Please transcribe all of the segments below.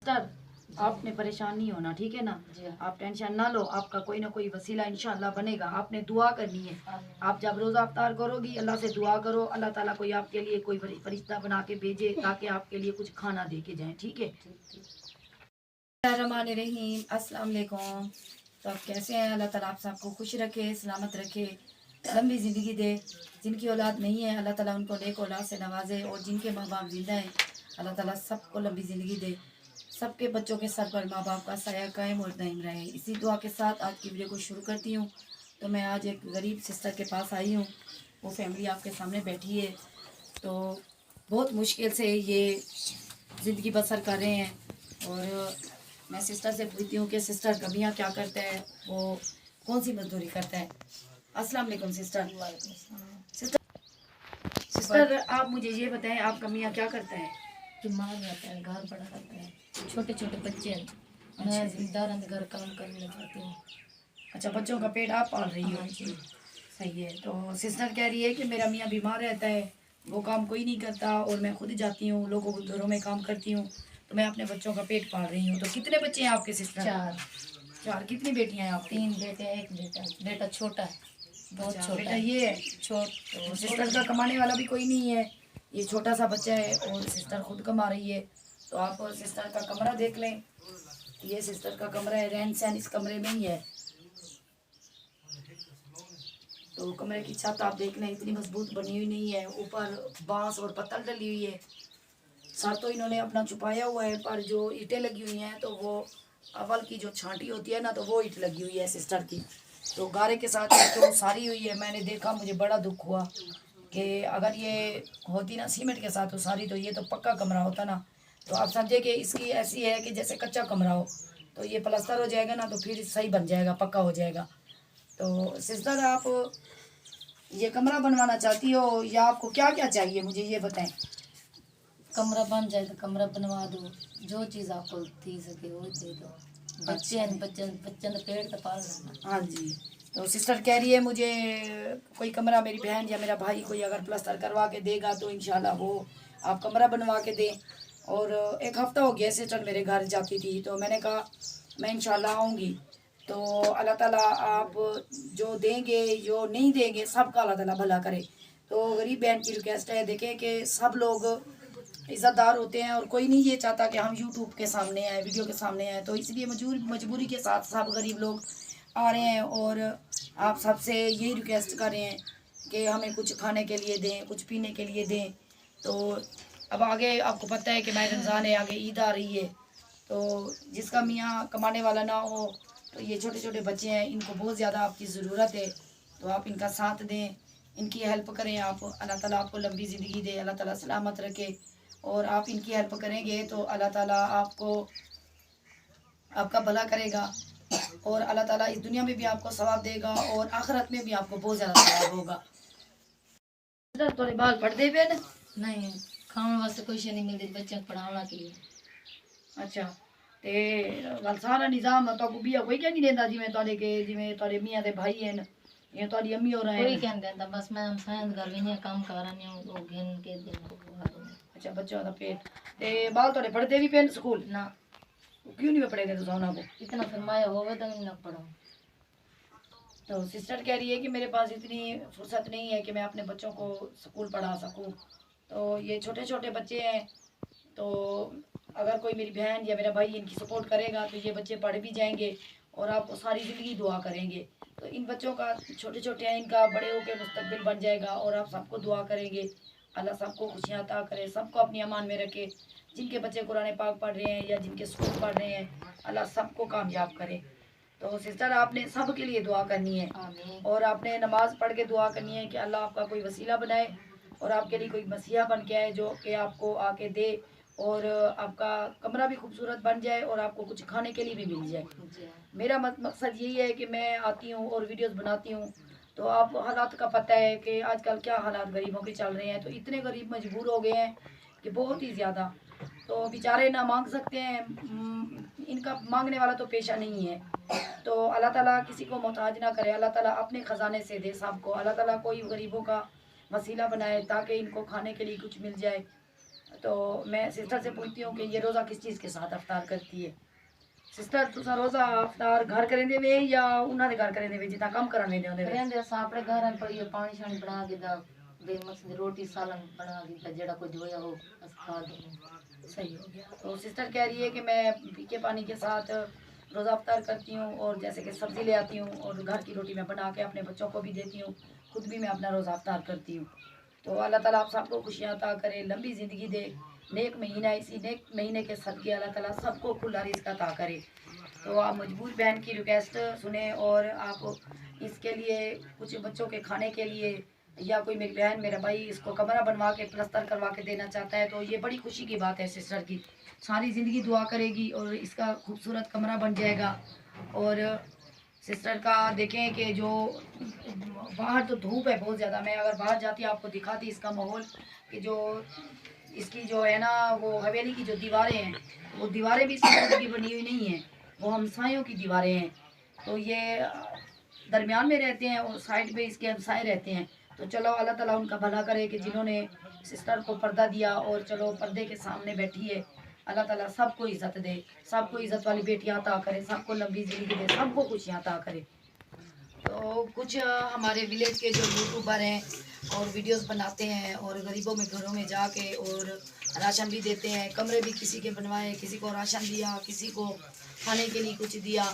Sister आपने परेशान नहीं होना, ठीक है ना। आप टेंशन ना लो, आपका कोई ना कोई वसीला इंशाल्लाह बनेगा। आपने दुआ करनी है। आप जब रोज़ा अफ्तार करोगी अल्लाह से दुआ करो, अल्लाह ताला कोई आपके लिए कोई फरिश्ता बना के भेजे ताकि आपके लिए कुछ खाना दे के जाए, ठीक है। रहीम अस्सलाम वालेकुम। तो आप कैसे हैं? अल्लाह ताला आप सबको खुश रखे, सलामत रखे, लंबी ज़िंदगी दे। जिनकी औलाद नहीं है अल्लाह ताला उनको नेक औलाद से नवाजे, और जिनके माँ बाप जिंदा हैं अल्लाह ताला सबको लंबी ज़िंदगी दे। सबके बच्चों के सर पर माँ बाप का साया कायम और दायम रहे। इसी दुआ के साथ आज की वीडियो को शुरू करती हूँ। तो मैं आज एक गरीब सिस्टर के पास आई हूँ, वो फैमिली आपके सामने बैठी है। तो बहुत मुश्किल से ये ज़िंदगी बसर कर रहे हैं, और मैं सिस्टर से पूछती हूँ कि सिस्टर कमियाँ क्या करता है, वो कौन सी मजदूरी करता है। अस्सलाम वालेकुम सिस्टर। सिस्टर सिस्टर आप मुझे ये बताएं, आप कमियाँ क्या करता है? बीमार रहता है, घर बड़ा रहता है, छोटे छोटे बच्चे हैं। मैं जिम्मेदार घर काम करने जाती हूँ। अच्छा, बच्चों का पेट आप पाल रही हो? हाँ जी। सही है। तो सिस्टर कह रही है कि मेरा मियाँ बीमार रहता है, वो काम कोई नहीं करता, और मैं खुद जाती हूँ, लोगों के घरों में काम करती हूँ, तो मैं अपने बच्चों का पेट पाल रही हूँ। तो कितने बच्चे हैं आपके सिस्टर? 4। 4। कितनी बेटियां हैं आप? 3 बेटे, 1 बेटा। बेटा छोटा है, बहुत अच्छा, छोटा बेटा है। ये है। तो सिस्टर का कमाने वाला भी कोई नहीं है, ये छोटा सा बच्चा है, और सिस्टर खुद कमा रही है। तो आप सिस्टर का कमरा देख लें। ये सिस्टर का कमरा है, रहन सहन इस कमरे में ही है। तो कमरे की छत आप देख लें, इतनी मजबूत बनी हुई नहीं है, ऊपर बांस और पत्तल डली हुई है। सर तो इन्होंने अपना छुपाया हुआ है, पर जो ईंटें लगी हुई हैं तो वो अवल की जो छांटी होती है ना, तो वो ईंट लगी हुई है सिस्टर की। तो गारे के साथ तो सारी हुई है। मैंने देखा, मुझे बड़ा दुख हुआ कि अगर ये होती ना सीमेंट के साथ उसारी, तो ये तो पक्का कमरा होता ना। तो आप समझे कि इसकी ऐसी है कि जैसे कच्चा कमरा हो। तो ये प्लास्टर हो जाएगा ना, तो फिर सही बन जाएगा, पक्का हो जाएगा। तो सिस्टर आप ये कमरा बनवाना चाहती हो, या आपको क्या क्या चाहिए मुझे ये बताएं। कमरा बन जाए तो कमरा बनवा दो, जो चीज़ आपको दे सके वो दे दो। बच्चे हैं, बच्चों का पेट तो पालना है। हाँ जी। तो सिस्टर कह रही है मुझे कोई कमरा, मेरी बहन या मेरा भाई कोई अगर प्लास्टर करवा के देगा तो इंशाल्लाह वो आप कमरा बनवा के दें। और 1 हफ्ता हो गया सिस्टर मेरे घर जाती थी, तो मैंने कहा मैं इंशाल्लाह आऊँगी। तो अल्लाह ताला आप जो देंगे जो नहीं देंगे सबका अल्लाह ताला भला करे। तो गरीब बहन की रिक्वेस्ट है, देखें कि सब लोग इज़्ज़तदार होते हैं, और कोई नहीं ये चाहता कि हम यूट्यूब के सामने आए, वीडियो के सामने आए। तो इसलिए मजबूरी के साथ सब गरीब लोग आ रहे हैं, और आप सबसे यही रिक्वेस्ट कर रहे हैं कि हमें कुछ खाने के लिए दें, कुछ पीने के लिए दें। तो अब आगे आपको पता है कि माह रमज़ान है, आगे ईद आ रही है। तो जिसका मियाँ कमाने वाला ना हो, तो ये छोटे छोटे बच्चे हैं, इनको बहुत ज़्यादा आपकी ज़रूरत है। तो आप इनका साथ दें, इनकी हेल्प करें। आप अल्लाह ताला आपको लंबी ज़िंदगी दे, अल्लाह ताला सलामत रखे। और आप इनकी हेल्प करेंगे तो अल्लाह ताला आपको आपका भला करेगा, और अल्लाह ताला इस दुनिया में भी आपको सवाब देगा, और आखिरत में भी आपको बहुत ज़्यादा सवाब होगा। थोड़े बाल पढ़ते पे ना? नहीं, खाने वास्ते कुछ नहीं मिलती बच्चों को पढ़ाने के लिए। अच्छा, ते गल सारा निज़ाम तो बिया कोई क्या नहीं देता, जिमें तुहाडे के जिमें तुहाडे मियां दे भाई हैं, या तुहाडी अम्मी और हैं? कोई क्या नहीं देता, बस मैं शायद घर भी नहीं काम कर रही हूँ, वो गिन के दिन को खवा दूँ। अच्छा, बच्चों का पेट ते बाल तुहाडे पढ़ते भी पे स्कूल ना, क्यों नहीं पढ़ेगा तुम उन्हों को? इतना फरमाया होगा तो मैं ना पढ़ो। तो सिस्टर कह रही है कि मेरे पास इतनी फुर्सत नहीं है कि मैं अपने बच्चों को स्कूल पढ़ा सकूं। तो ये छोटे छोटे बच्चे हैं, तो अगर कोई मेरी बहन या मेरा भाई इनकी सपोर्ट करेगा तो ये बच्चे पढ़ भी जाएंगे, और आप सारी ज़िंदगी दुआ करेंगे। तो इन बच्चों का छोटे छोटे हैं, इनका बड़े होकर मुस्तकबिल बन जाएगा, और आप सबको दुआ करेंगे। अल्लाह सबको खुशियाँ अता करे, सबको अपनी अमान में रखे। जिनके बच्चे कुरान पाक पढ़ रहे हैं या जिनके स्कूल पढ़ रहे हैं, अल्लाह सबको कामयाब करे। तो सिस्टर आपने सब के लिए दुआ करनी है, और आपने नमाज पढ़ के दुआ करनी है कि अल्लाह आपका कोई वसीला बनाए, और आपके लिए कोई मसीहा बन के आए जो कि आपको आके दे, और आपका कमरा भी खूबसूरत बन जाए, और आपको कुछ खाने के लिए भी मिल जाए। मेरा मकसद यही है कि मैं आती हूँ और वीडियोस बनाती हूँ। तो आप हालात का पता है कि आजकल क्या हालात गरीबों के चल रहे हैं। तो इतने गरीब मजबूर हो गए हैं कि बहुत ही ज़्यादा, तो बेचारे ना मांग सकते हैं, इनका मांगने वाला तो पेशा नहीं है। तो अल्लाह ताला किसी को मोहताज ना करे, अल्लाह ताला अपने ख़जाने से दे सबको। अल्लाह ताला कोई गरीबों का वसीला बनाए ताकि इनको खाने के लिए कुछ मिल जाए। तो मैं सिस्टर से पूछती हूँ कि ये रोज़ा किस चीज़ के साथ अफ्तार करती है। सिस्टर तुसा रोज़ा अफ्तार घर करेंदे वे या उन्होंने घर करेंदे वे जितना कम करन वेंदे होंदे वे? रहंदे असां अपने घर में पड़ी पानी शानी बना के दा दे मस्त रोटी सालन बना के जेड़ा कुछ होया हो बस खा दो। सही हो गया। तो सिस्टर कह रही है कि मैं फीके पानी के साथ रोज़ा अफ्तार करती हूँ और जैसे कि सब्ज़ी ले आती हूँ और घर की रोटी मैं बना के अपने बच्चों को भी देती हूँ, खुद भी मैं अपना रोज़ा अफ्तार करती हूँ। तो अल्लाह ताला आप सबको खुशियाँ अता करे, लंबी ज़िंदगी दे, नेक महीना, इसी नेक महीने के सदके अल्लाह ताला सबको खुला रिज़्क अता करे। तो आप मजबूर बहन की रिक्वेस्ट सुने और आप इसके लिए कुछ बच्चों के खाने के लिए या कोई मेरी बहन मेरा भाई इसको कमरा बनवा के प्लस्तर करवा के देना चाहता है तो ये बड़ी खुशी की बात है सिस्टर की। सारी ज़िंदगी दुआ करेगी और इसका खूबसूरत कमरा बन जाएगा। और सिस्टर का देखें कि जो बाहर तो धूप है बहुत ज़्यादा, मैं अगर बाहर जाती आपको दिखाती इसका माहौल कि जो इसकी जो है ना वो हवेली की जो दीवारें हैं वो दीवारें भी सीमेंट की बनी हुई नहीं है, वो हमसायों की दीवारें हैं। तो ये दरमियान में रहते हैं और साइड पे इसके हमसाए रहते हैं। तो चलो अल्लाह ताला उनका भला करे कि जिन्होंने सिस्टर को पर्दा दिया और चलो पर्दे के सामने बैठी है, अल्लाह ताला सबको इज़्ज़त दे, सबको इज़्ज़त वाली बेटियां अता करे, सबको लंबी ज़िंदगी दे, सबको खुशियाँ अता करे। तो कुछ हमारे विलेज के जो यूट्यूबर हैं और वीडियोस बनाते हैं और गरीबों में घरों में जाके और राशन भी देते हैं, कमरे भी किसी के बनवाए, किसी को राशन दिया, किसी को खाने के लिए कुछ दिया।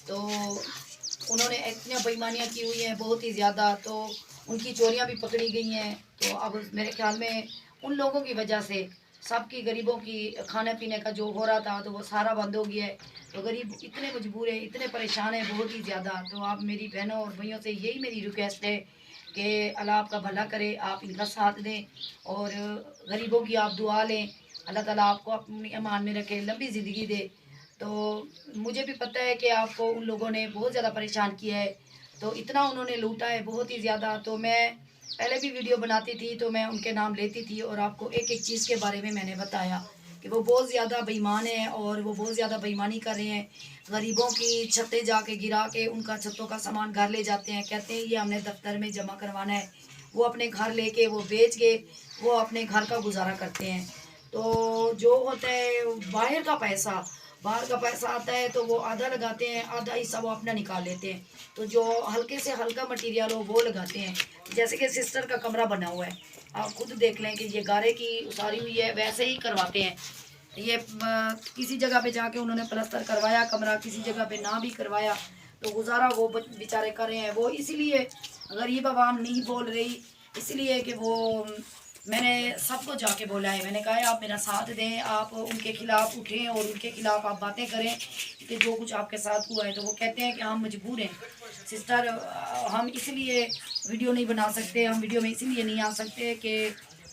तो उन्होंने इतनी बेईमानियाँ की हुई हैं बहुत ही ज़्यादा, तो उनकी चोरियाँ भी पकड़ी गई हैं। तो अब मेरे ख्याल में उन लोगों की वजह से सबकी गरीबों की खाने पीने का जो हो रहा था तो वो सारा बंद हो गया है। तो गरीब इतने मजबूर हैं, इतने परेशान हैं बहुत ही ज़्यादा। तो आप मेरी बहनों और भाइयों से यही मेरी रिक्वेस्ट है कि अल्लाह आपका भला करे, आप इनका साथ दें और गरीबों की आप दुआ लें। अल्लाह ताला आपको अपनी अमान में रखे, लंबी ज़िंदगी दे। तो मुझे भी पता है कि आपको उन लोगों ने बहुत ज़्यादा परेशान किया है, तो इतना उन्होंने लूटा है बहुत ही ज़्यादा। तो मैं पहले भी वीडियो बनाती थी तो मैं उनके नाम लेती थी और आपको एक एक चीज़ के बारे में मैंने बताया कि वो बहुत ज़्यादा बेईमान हैं और वो बहुत ज़्यादा बेईमानी कर रहे हैं। गरीबों की छतें जाके गिरा के उनका छतों का सामान घर ले जाते हैं, कहते हैं ये हमने दफ्तर में जमा करवाना है, वो अपने घर लेके वो बेच के वो अपने घर का गुजारा करते हैं। तो जो होता है बाहर का पैसा आता है तो वो आधा लगाते हैं, आधा हिस्सा वो अपना निकाल लेते हैं। तो जो हल्के से हल्का मटेरियल हो वो लगाते हैं। जैसे कि सिस्टर का कमरा बना हुआ है, आप खुद देख लें कि ये गारे की उसारी हुई है, वैसे ही करवाते हैं। ये किसी जगह पे जाके उन्होंने प्लास्टर करवाया कमरा, किसी जगह पे ना भी करवाया, तो गुजारा वो बेचारे कर रहे हैं। वो इसलिए गरीब आवाम नहीं बोल रही, इसलिए कि वो मैंने सबको जाके बोला है, मैंने कहा है आप मेरा साथ दें, आप उनके खिलाफ़ उठें और उनके खिलाफ़ आप बातें करें कि जो कुछ आपके साथ हुआ है। तो वो कहते हैं कि हम मजबूर हैं सिस्टर, हम इसलिए वीडियो नहीं बना सकते, हम वीडियो में इसीलिए नहीं आ सकते कि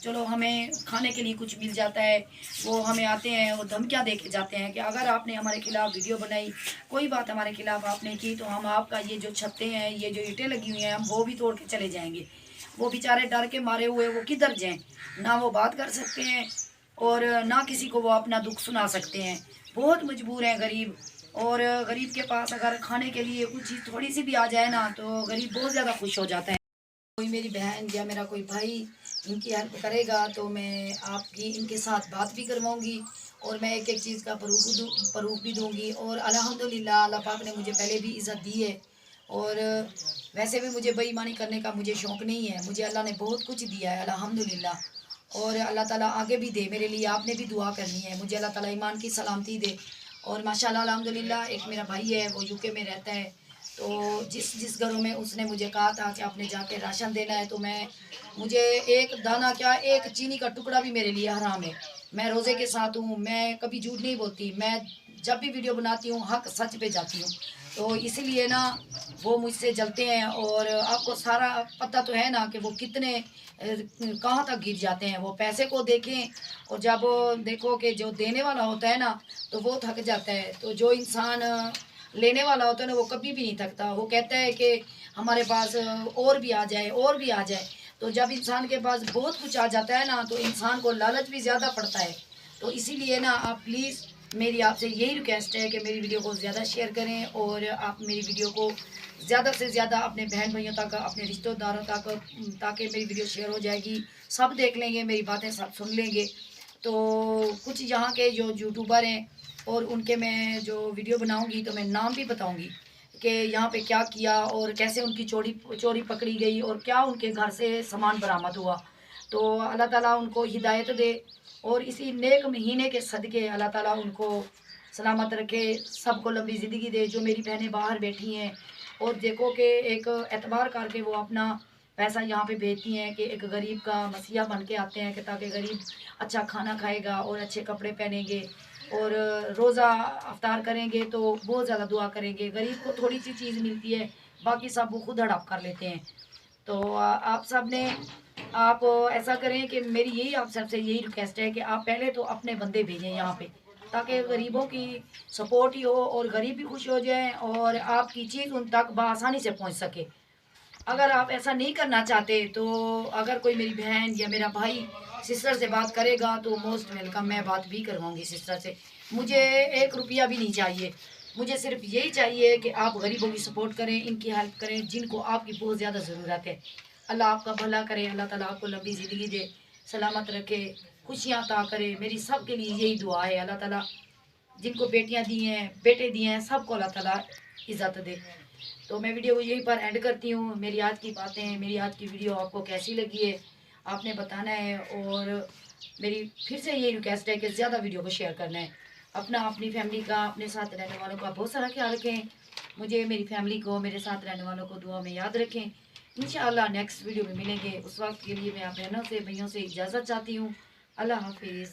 चलो हमें खाने के लिए कुछ मिल जाता है। वो हमें आते हैं और धमकियाँ दे के जाते हैं कि अगर आपने हमारे खिलाफ़ वीडियो बनाई, कोई बात हमारे खिलाफ़ आपने की तो हम आपका ये जो छतें हैं, ये जो ईंटें लगी हुई हैं, हम वो भी तोड़ के चले जाएंगे। वो बेचारे डर के मारे हुए वो किधर जाएं, ना वो बात कर सकते हैं और ना किसी को वो अपना दुख सुना सकते हैं। बहुत मजबूर हैं गरीब, और गरीब के पास अगर खाने के लिए कुछ चीज़ थोड़ी सी भी आ जाए ना तो गरीब बहुत ज़्यादा खुश हो जाता है। कोई मेरी बहन या मेरा कोई भाई इनकी हेल्प करेगा तो मैं आपकी इनके साथ बात भी करवाऊंगी और मैं एक एक चीज़ का प्रूफ भी दूंगी। और अल्हम्दुलिल्लाह अल्लाह पाक ने मुझे पहले भी इज़्ज़त दी है और वैसे भी मुझे बेईमानी करने का मुझे शौक़ नहीं है, मुझे अल्लाह ने बहुत कुछ दिया है अल्हम्दुलिल्लाह। और अल्लाह ताला आगे भी दे, मेरे लिए आपने भी दुआ करनी है, मुझे अल्लाह ताला ईमान की सलामती दे। और माशाल्लाह अल्हम्दुलिल्लाह एक मेरा भाई है वो यूके में रहता है, तो जिस घरों में उसने मुझे कहा था कि आपने जाके राशन देना है, तो मुझे एक दाना क्या एक चीनी का टुकड़ा भी मेरे लिए हराम है। मैं रोज़े के साथ हूँ, मैं कभी झूठ नहीं बोलती, मैं जब भी वीडियो बनाती हूँ हक सच पे जाती हूँ। तो इसीलिए ना वो मुझसे जलते हैं और आपको सारा पता तो है ना कि वो कितने कहाँ तक गिर जाते हैं। वो पैसे को देखें और जब देखो कि जो देने वाला होता है ना तो वो थक जाता है, तो जो इंसान लेने वाला होता है ना वो कभी भी नहीं थकता। वो कहता है कि हमारे पास और भी आ जाए और भी आ जाए। तो जब इंसान के पास बहुत कुछ आ जाता है ना तो इंसान को लालच भी ज़्यादा पड़ता है। तो इसीलिए ना आप प्लीज़ मेरी आपसे यही रिक्वेस्ट है कि मेरी वीडियो को ज़्यादा शेयर करें और आप मेरी वीडियो को ज़्यादा से ज़्यादा अपने बहन भाइयों तक, अपने रिश्तेदारों तक, ताकि मेरी वीडियो शेयर हो जाएगी, सब देख लेंगे, मेरी बातें सब सुन लेंगे। तो कुछ यहाँ के जो यूट्यूबर हैं और उनके मैं जो वीडियो बनाऊंगी तो मैं नाम भी बताऊंगी कि यहाँ पे क्या किया और कैसे उनकी चोरी चोरी पकड़ी गई और क्या उनके घर से सामान बरामद हुआ। तो अल्लाह ताला उनको हिदायत दे और इसी नेक महीने के सदके अल्लाह ताला उनको सलामत रखे, सबको लंबी ज़िंदगी दे। जो मेरी बहनें बाहर बैठी हैं और देखो कि एक एतबार करके वो अपना पैसा यहाँ पे भेजती हैं कि एक गरीब का मसीहा बन के आते हैं कि ताकि गरीब अच्छा खाना खाएगा और अच्छे कपड़े पहनेंगे और रोज़ा अफ्तार करेंगे तो बहुत ज़्यादा दुआ करेंगे। गरीब को थोड़ी सी चीज़ मिलती है, बाकी सब वो खुद हड़प कर लेते हैं। तो आप सब ने आप ऐसा करें कि मेरी यही आप सबसे यही रिक्वेस्ट है कि आप पहले तो अपने बंदे भेजें यहाँ पे, ताकि गरीबों की सपोर्ट ही हो और गरीब भी खुश हो जाएं और आपकी चीज़ उन तक बआसानी से पहुँच सके। अगर आप ऐसा नहीं करना चाहते तो अगर कोई मेरी बहन या मेरा भाई सिस्टर से बात करेगा तो मोस्ट वेलकम, मैं बात भी करवाऊंगी सिस्टर से। मुझे 1 रुपया भी नहीं चाहिए, मुझे सिर्फ यही चाहिए कि आप गरीबों की सपोर्ट करें, इनकी हेल्प करें जिनको आपकी बहुत ज़्यादा ज़रूरत है। अल्लाह आपका भला करे, अल्लाह ताला आपको लंबी ज़िंदगी दे, सलामत रखे, खुशियाँ अता करे। मेरी सब के लिए यही दुआ है। अल्लाह ताला जिनको बेटियाँ दी हैं, बेटे दिए हैं, सबको अल्लाह ताला इज़्ज़त दे। तो मैं वीडियो को यहीं पर एंड करती हूँ। मेरी आज की बातें, मेरी आज की वीडियो आपको कैसी लगी है आपने बताना है और मेरी फिर से यही रिक्वेस्ट है कि ज़्यादा वीडियो को शेयर करना है। अपना, अपनी फैमिली का, अपने साथ रहने वालों का बहुत सारा ख्याल रखें। मुझे, मेरी फैमिली को, मेरे साथ रहने वालों को दुआ में याद रखें। इंशाअल्लाह नेक्स्ट वीडियो में मिलेंगे। उस वक्त के लिए मैं आप बहनों से, भैयों से इजाज़त चाहती हूँ। अल्लाह हाफिज़।